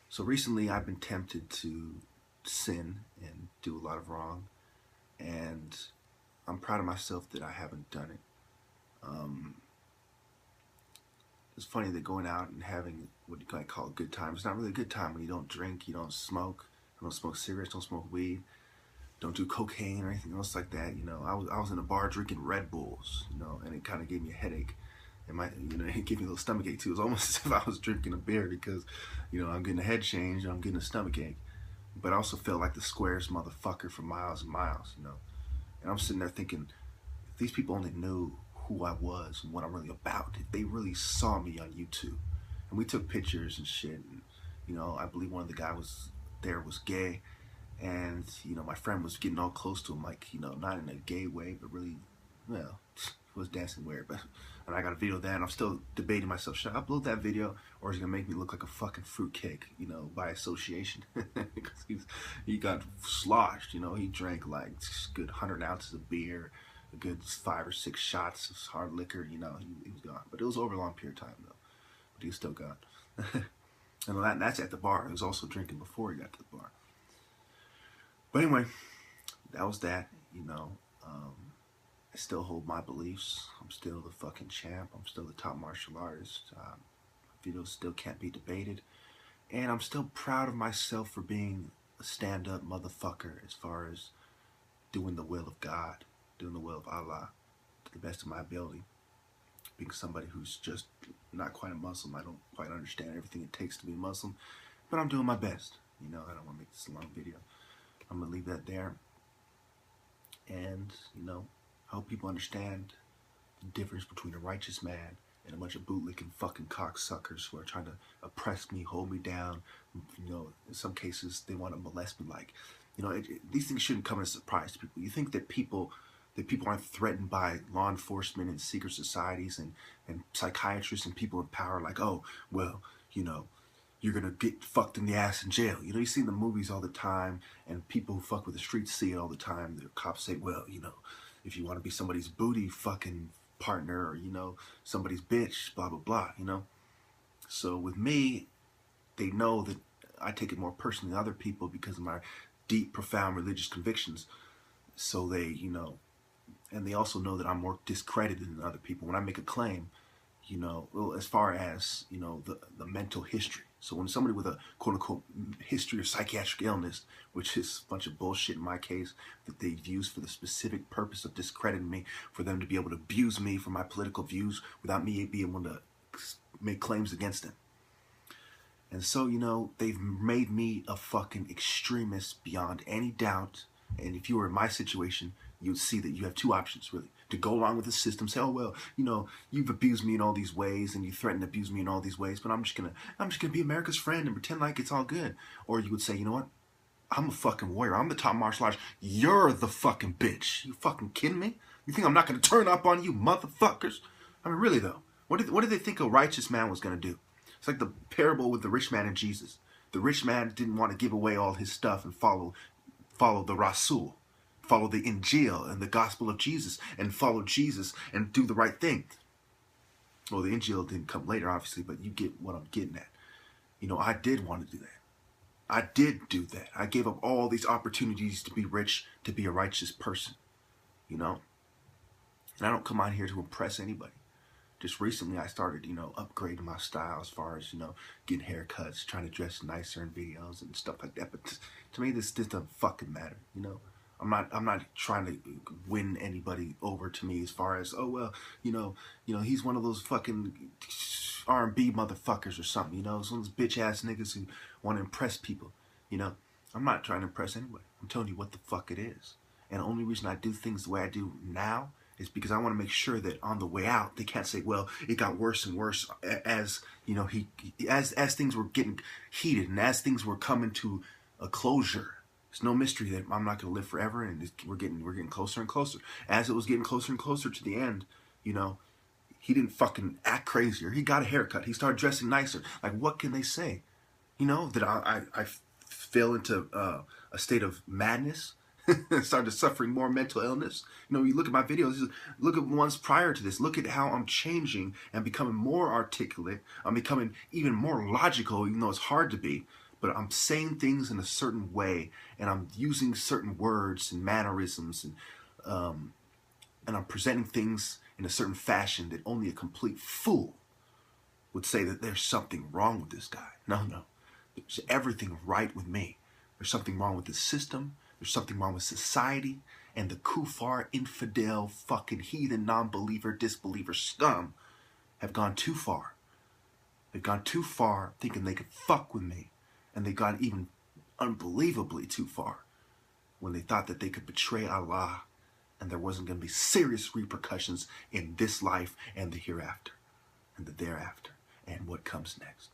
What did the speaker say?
So recently I've been tempted to sin and do a lot of wrong, and I'm proud of myself that I haven't done it. Um, it's funny that going out and having what you might call a good time, it's not really a good time when you don't drink, you don't smoke cigarettes, don't smoke weed, don't do cocaine or anything else like that. I was in a bar drinking Red Bulls, and it kind of gave me a headache. It gave me a little stomach ache too. It was almost as if I was drinking a beer because, I'm getting a head change, I'm getting a stomach ache. But I also felt like the squarest motherfucker for miles and miles. And I'm sitting there thinking, if these people only knew who I was and what I'm really about, if they really saw me on YouTube, and we took pictures and shit, and I believe one of the guys was gay, and my friend was getting all close to him, like not in a gay way, but really, well, he was dancing weird. But and I got a video of that, and I'm still debating myself, should I upload that video, or is it gonna make me look like a fucking fruitcake, by association? Because he got sloshed, he drank like a good 100 ounces of beer, a good 5 or 6 shots of hard liquor, he was gone. But it was over a long period of time though, but he was still gone. And that's at the bar. He was also drinking before he got to the bar. But anyway, that was that. I still hold my beliefs. I'm still the fucking champ. I'm still the top martial artist. Videos still can't be debated. And I'm still proud of myself for being a stand-up motherfucker as far as doing the will of God, doing the will of Allah to the best of my ability. Being somebody who's just not quite a Muslim. I don't quite understand everything it takes to be a Muslim, but I'm doing my best. I don't want to make this a long video. I'm going to leave that there. And, I hope people understand the difference between a righteous man and a bunch of bootlicking fucking cocksuckers who are trying to oppress me, hold me down. In some cases, they want to molest me. Like, these things shouldn't come as a surprise to people. You think that people aren't threatened by law enforcement and secret societies and psychiatrists and people in power, like, oh, well, you're gonna get fucked in the ass in jail. You see in the movies all the time, and people who fuck with the streets see it all the time. The cops say, well, if you want to be somebody's booty fucking partner, or somebody's bitch, blah blah blah. So with me, they know that I take it more personally than other people because of my deep, profound religious convictions. So they, and they also know that I'm more discredited than other people when I make a claim. Well, as far as, the mental history. So when somebody with a quote-unquote history of psychiatric illness, which is a bunch of bullshit in my case, that they've used for the specific purpose of discrediting me, for them to be able to abuse me for my political views without me being able to make claims against them. And so, they've made me a fucking extremist beyond any doubt. And if you were in my situation, you'd see that you have two options, really. To go along with the system, say, oh, well, you've abused me in all these ways, and you threatened to abuse me in all these ways, but I'm just gonna be America's friend and pretend like it's all good. Or you would say, you know what? I'm a fucking warrior. I'm the top martial artist. You're the fucking bitch. You fucking kidding me? You think I'm not gonna turn up on you, motherfuckers? I mean, really though, what did they think a righteous man was gonna do? It's like the parable with the rich man and Jesus. The rich man didn't want to give away all his stuff and follow the Rasul, follow the Injil and the gospel of Jesus, and follow Jesus and do the right thing. Well, the Injil didn't come later, obviously, but you get what I'm getting at. I did want to do that. I did do that. I gave up all these opportunities to be rich, to be a righteous person. And I don't come out here to impress anybody. Just recently I started, upgrading my style as far as, getting haircuts, trying to dress nicer in videos and stuff like that. But to me, this doesn't fucking matter, I'm not trying to win anybody over to me as far as, oh, well, he's one of those fucking R&B motherfuckers or something, some of those bitch-ass niggas who want to impress people, I'm not trying to impress anybody. I'm telling you what the fuck it is. And the only reason I do things the way I do now is because I want to make sure that on the way out, they can't say, well, it got worse and worse as, as things were getting heated and as things were coming to a closure. It's no mystery that I'm not going to live forever, and we're getting closer and closer. As it was getting closer and closer to the end, he didn't fucking act crazier. He got a haircut. He started dressing nicer. Like, what can they say? That I fell into a state of madness, started suffering more mental illness. You look at my videos, look at ones prior to this. Look at how I'm changing and becoming more articulate. I'm becoming even more logical, even though it's hard to be. but I'm saying things in a certain way, and I'm using certain words and mannerisms, and I'm presenting things in a certain fashion that only a complete fool would say that there's something wrong with this guy. No, no. There's everything right with me. There's something wrong with the system. There's something wrong with society. And the kuffar, infidel, fucking heathen, non-believer, disbeliever scum have gone too far. They've gone too far thinking they could fuck with me. And they've gone even unbelievably too far when they thought that they could betray Allah and there wasn't going to be serious repercussions in this life and the hereafter and the thereafter and what comes next.